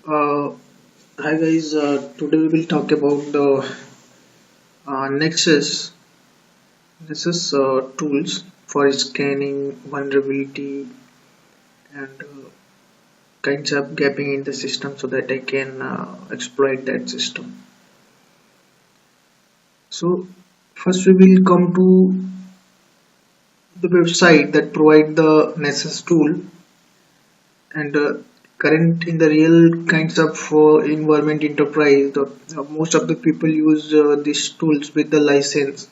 Uh, Hi guys, today we will talk about the Nexus tools for scanning vulnerability and kinds of gapping in the system so that I can exploit that system. So first we will come to the website that provide the Nessus tool and current in the real kinds of environment enterprise. Most of the people use these tools with the license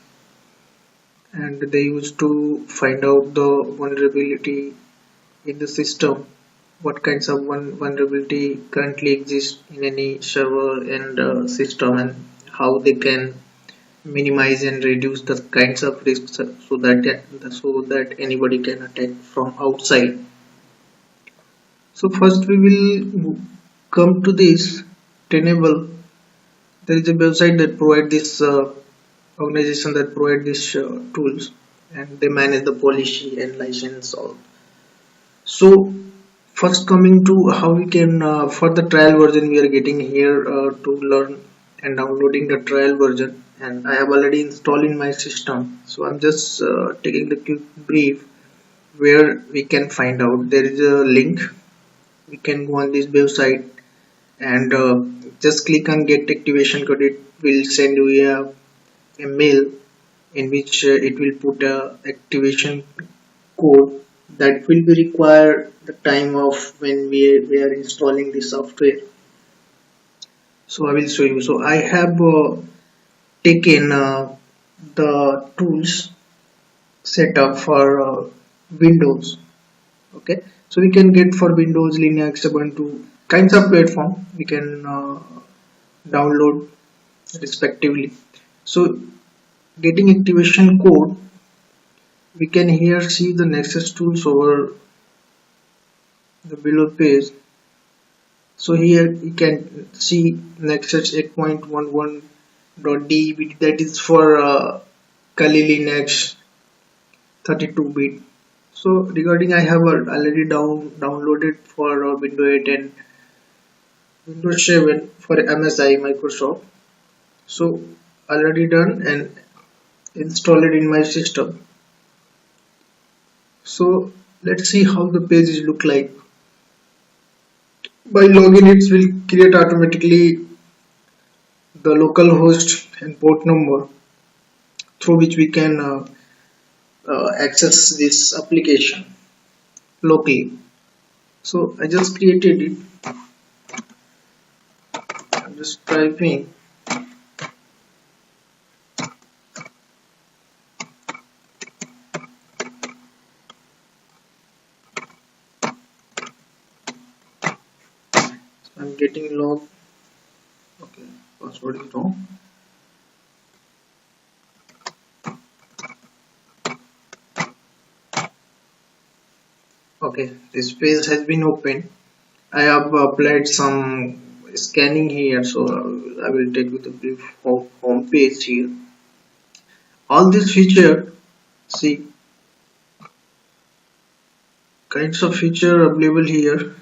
and they used to find out the vulnerability in the system, what kinds of vulnerability currently exist in any server and system, and how they can minimize and reduce the kinds of risks so that anybody can attack from outside. So first we will come to this Tenable. There is a website that provide this organization that provide these tools, and they manage the policy and license all. So first coming to how we can for the trial version we are getting here to learn and downloading the trial version, and I have already installed in my system. So I'm just taking the quick brief where we can find out. There is a link. We can go on this website and just click on get activation code. It will send you a mail in which it will put a activation code that will be required the time of when we are installing the software. So I will show you. So I have taken the tools set up for Windows. Okay, so we can get for Windows, Linux, Ubuntu kinds of platform we can download respectively. So getting activation code, we can here see the Nexus tools over the below page. So here you can see Nexus 8.11.deb, that is for Kali Linux 32-bit. So regarding I have already downloaded for Windows 8 and Windows 7 for MSI Microsoft. So already done and installed it in my system. So let's see how the pages look like. By login, it will create automatically the local host and port number through which we can access this application locally. So I just created it. I'm just typing. I'm getting log. Okay, password is wrong. Okay, this page has been opened. I have applied some scanning here, so I will take you the brief home page here. All these feature, see, kinds of feature available here: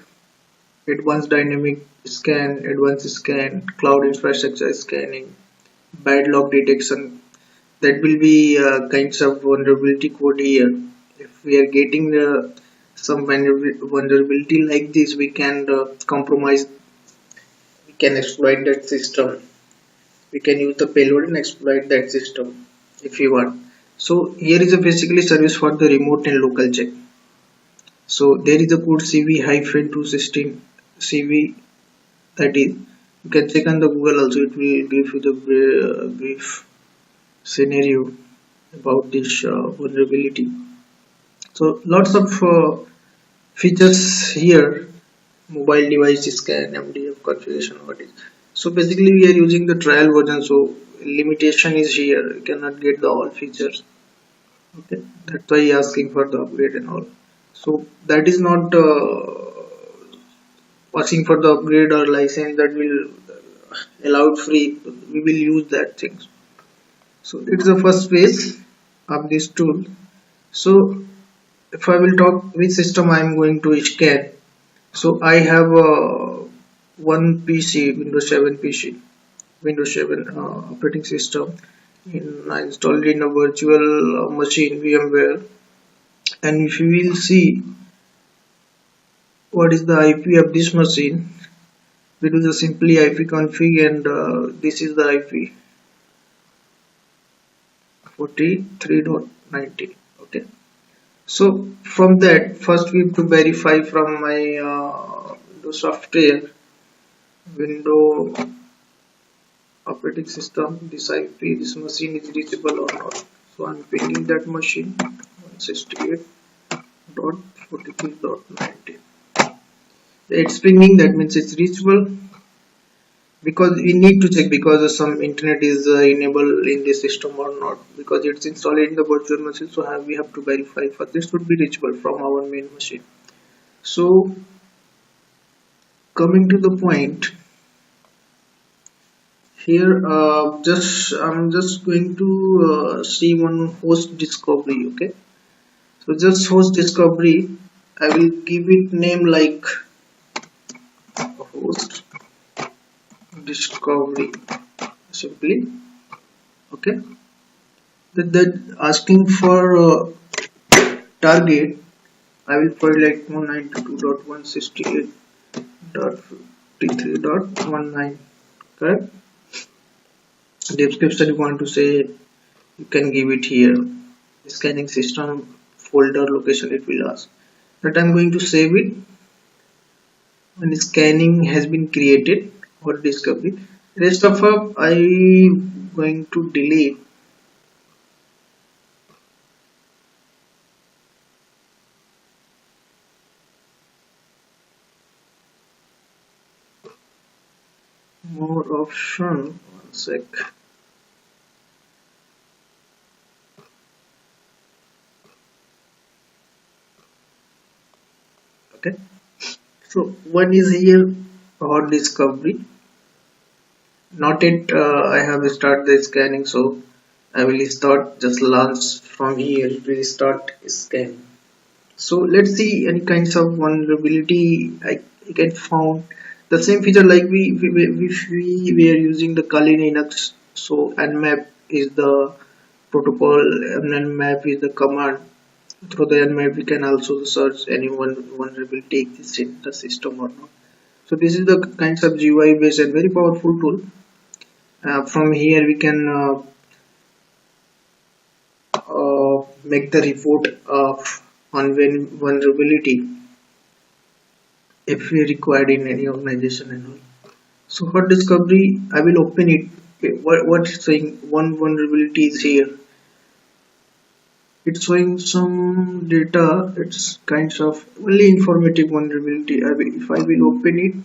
advanced dynamic scan, advanced scan, cloud infrastructure scanning, bad log detection. That will be kinds of vulnerability code here. If we are getting some vulnerability like this, we can compromise, we can exploit that system. We can use the payload and exploit that system if you want. So here is a basically service for the remote and local check. So there is a code CV-216 CV, that is, you can check on the Google also. It will give you the brief scenario about this vulnerability. So lots of features here: mobile device scan, MDF configuration, what is. So basically we are using the trial version, so limitation is here, you cannot get the all features. Okay, that's why asking for the upgrade and all. So that is not asking for the upgrade or license that will allow it free. We will use that things. So it's the first phase of this tool. So if I will talk which system I am going to scan, so I have one PC, Windows 7 PC, Windows 7 operating system. I installed in a virtual machine VMware, and if you will see what is the IP of this machine, we do the simply IP config, and this is the IP 43.90. Okay, so from that, first we have to verify from my Windows software, Windows operating system, this IP, this machine is reachable or not. So I'm pinging that machine 168.43.90. It's pinging, that means it's reachable, because we need to check because some internet is enabled in this system or not, because it's installed in the virtual machine. So we have to verify first this would be reachable from our main machine. So coming to the point here, I'm just going to see one host discovery. Okay, so just host discovery, I will give it name like host discovery simply. Okay, that asking for target, I will put like 192.168.53.19. correct. Description you want to say, you can give it here. Scanning system folder location it will ask, but I'm going to save it, and scanning has been created or discovery. Rest of up I going to delete. More option, one sec. Okay, so one is here for discovery, not yet I have started the scanning, so I will start just launch from here, it will start scanning. So let's see any kinds of vulnerability I can found. The same feature like we were using the Kali Linux. So nmap is the protocol, and nmap is the command. Through the nmap we can also search any one vulnerability exists in the system or not. So this is the kinds of GUI based and very powerful tool. From here we can make the report of on vulnerability if we required in any organization and all. So for discovery, I will open it. Okay, what it's saying, one vulnerability is here. It's showing some data. It's kinds of only informative vulnerability. If I will open it,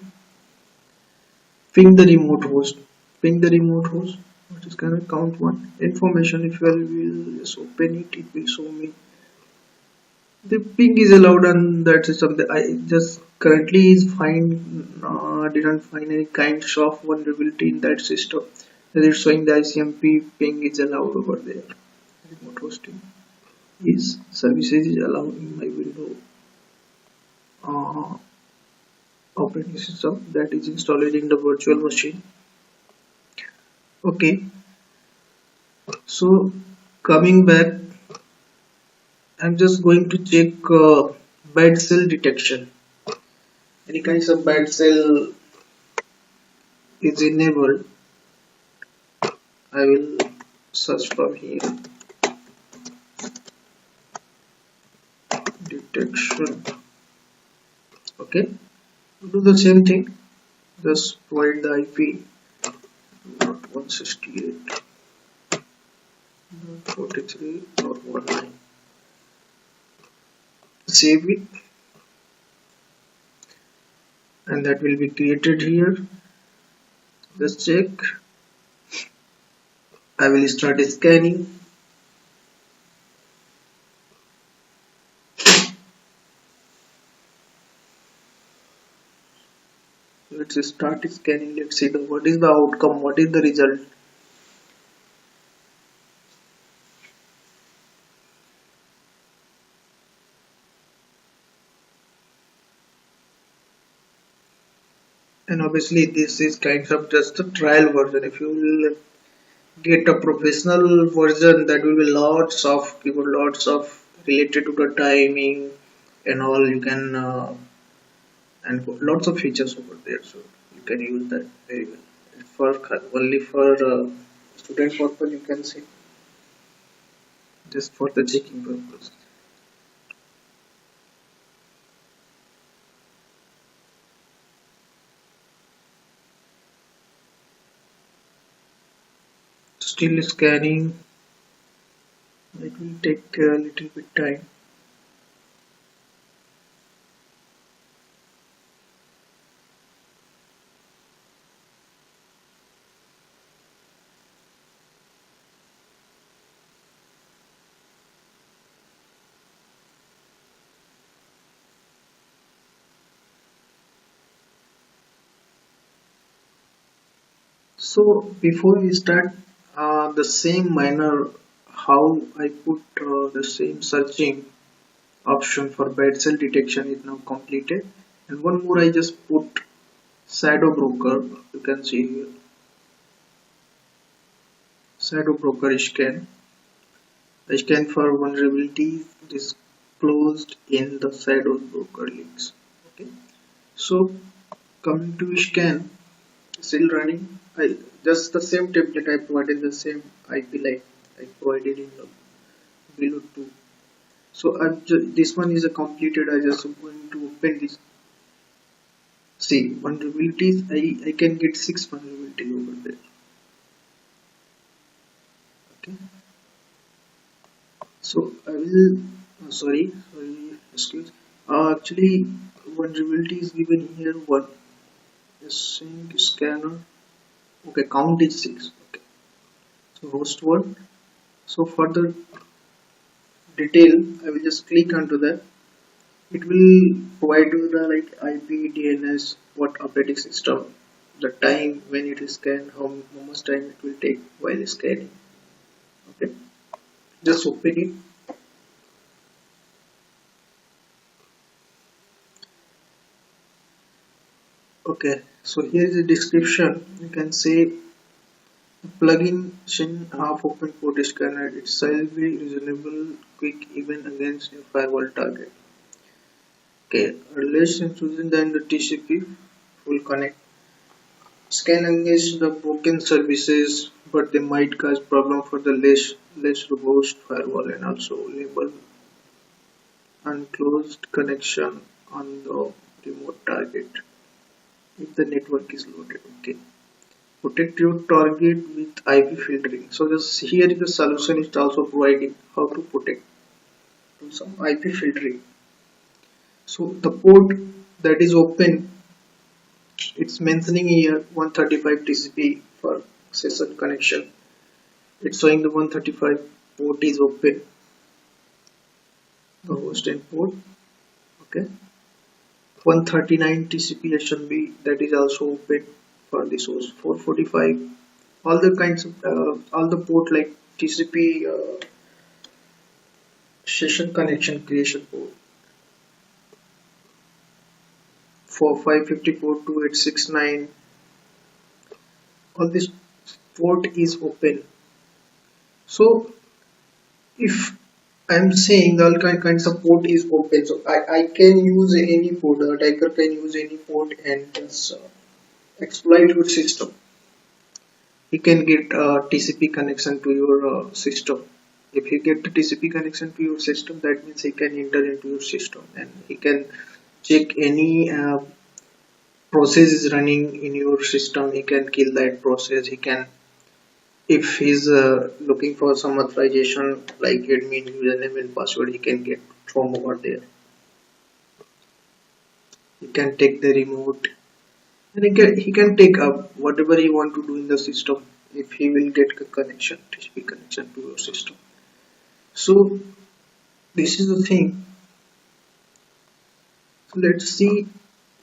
ping the remote host. Ping the remote host. What is kind of count one information? If I will just open it, it will show me the ping is allowed on that system. I just currently is find didn't find any kinds of vulnerability in that system. That is showing the ICMP ping is allowed over there. Remote hosting is services is allowed in my window uh, operating system that is installed in the virtual machine. Okay, so coming back, I'm just going to check bad cell detection. Any kinds of bad cell is enabled. I will search from here detection. Okay, do the same thing, just provide the IP not 168.43.19. Save it, and that will be created here. Just check. I will start scanning. Let's start scanning. Let's see what is the outcome, what is the result. And obviously this is kind of just a trial version. If you will get a professional version, that will be lots of keyboard, lots of related to the timing and all. You can and lots of features over there, so you can use that very well. For only for student purpose, you can say, just for the checking purpose. Still scanning, it will take a little bit time. So before we start, the same manner how I put the same searching option for bad cell detection is now completed, and one more I just put shadow broker. You can see here shadow broker scan. The scan for vulnerabilities disclosed in the shadow broker links. Okay, so coming to scan, still running. I just the same template I provided, the same IP like I provided in the below two. So this one is a completed. I just going to open this. See vulnerabilities. I can get 6 vulnerability over there. Okay. So I will. Sorry, excuse. Actually, vulnerability is given here one. Sync scanner. Okay, count is 6. Okay. So host one. So for the detail, I will just click onto that. It will provide you the like IP, DNS, what operating system, the time when it is scanned, how much time it will take while scanning. Okay, just open it. Okay, so here is the description. You can say plugin Shin half open port scanner. It shall be reasonable quick even against a firewall target. Okay, less intrusion than the TCP will connect. Scan against the broken services, but they might cause problem for the less robust firewall, and also label unclosed connection on the remote target if the network is loaded. Okay. Protect your target with IP filtering. So this here is the solution is also providing how to protect some IP filtering. So the port that is open, it's mentioning here 135 TCP for session connection. It's showing the 135 port is open, the host and port. Okay, 139 TCP HMB that is also open for this host. 445, all the kinds of all the port like TCP session connection creation port. For 554 to 869, all this port is open. So if I'm saying all kinds of port is open, so I can use any port, the attacker can use any port and just exploit your system. He can get a TCP connection to your system. If he get the TCP connection to your system, that means he can enter into your system and he can check any process is running in your system. He can kill that process. He can, if he's looking for some authorization like admin username and password, he can get from over there. He can take the remote and he can take up whatever he want to do in the system if he will get a connection, TCP connection to your system. So this is the thing. So let's see,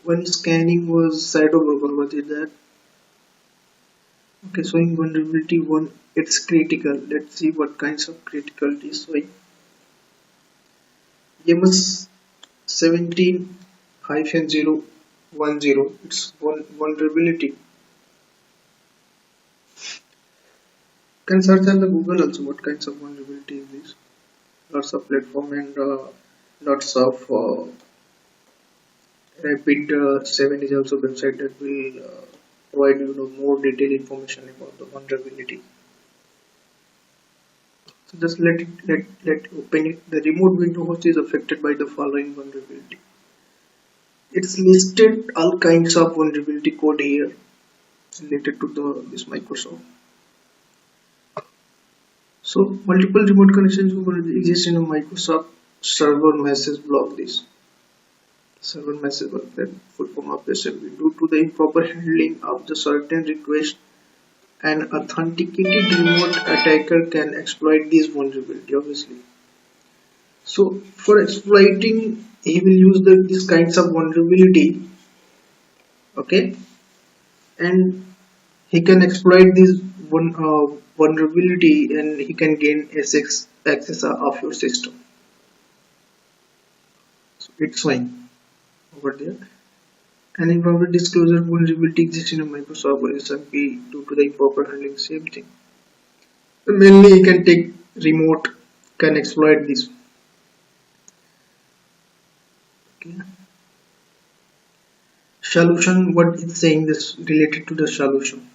when scanning was shadow broker, what is that? Okay, showing vulnerability 1, it's critical. Let's see what kinds of critical it is showing. MS 17-0 it's vulnerability. Can search on the Google also what kinds of vulnerability is this. Lots of platform and lots of Rapid 7 is also a website that will provide more detailed information about the vulnerability. So just let open it. The remote window host is affected by the following vulnerability. It's listed all kinds of vulnerability code here related to this Microsoft. So multiple remote connections will exist in a Microsoft server message block. This server message block, that full form of SMB, due to the improper handling of the certain request, an authenticated remote attacker can exploit this vulnerability, obviously. So for exploiting, he will use these kinds of vulnerability, okay, and he can exploit this vulnerability and he can gain access of your system. So it's fine over there. And improper disclosure vulnerability exists in a Microsoft SMP due to the improper handling, same thing. So mainly he can take remote, can exploit this. Okay. Solution, what it's saying this related to the solution.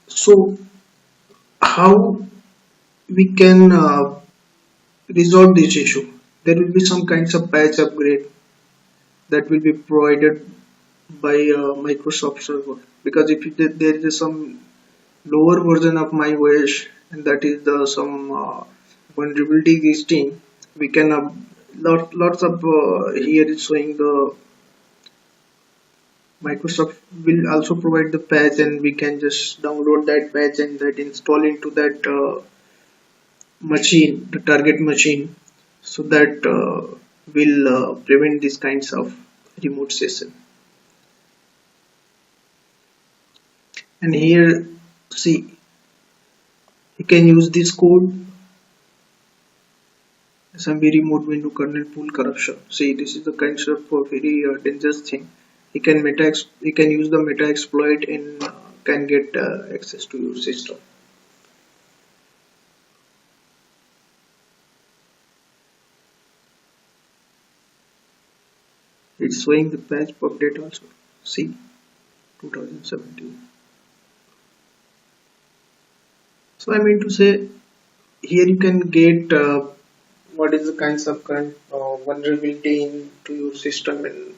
So how we can resolve this issue? There will be some kinds of patch upgrade that will be provided by Microsoft server, because if there is some lower version of my OS and that is the some vulnerability existing, we can lots of here is showing the Microsoft will also provide the patch and we can just download that patch and that install into that machine, the target machine, so that will prevent these kinds of remote session. And here see, you can use this code SMB remote window kernel pool corruption. See, this is the kind of very dangerous thing. He can use the meta exploit and can get access to your system. It's showing the patch update also. See, 2017. So I mean to say, here you can get what is the kinds of current vulnerability into your system, and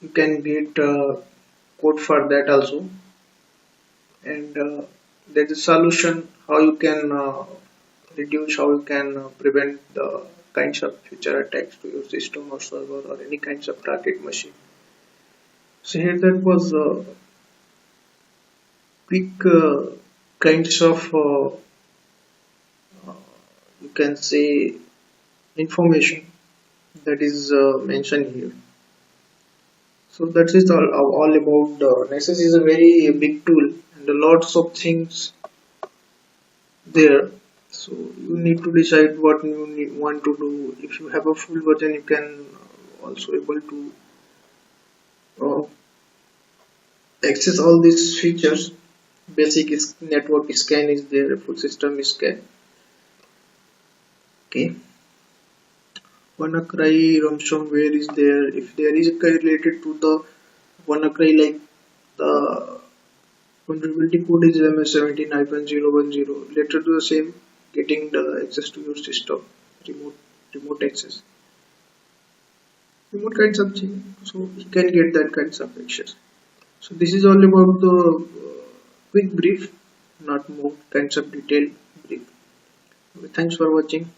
you can get code for that also. And there's a solution how you can reduce, how you can prevent the kinds of future attacks to your system or server or any kinds of target machine. So here that was quick kinds of you can say information that is mentioned here. So that is all about NESSUS is a very big tool and lots of things there. So you need to decide what you want to do. If you have a full version, you can also able to uh, access all these features. Basic network scan is there, full system scan. Okay. WannaCry ransomware is there. If there is a related to the WannaCry, like the vulnerability code is MS17-010, related to the same, getting the access to your system, remote access, remote kinds of thing. So you can get that kinds of access. So this is all about the quick brief, not more kinds of detailed brief. Okay, thanks for watching.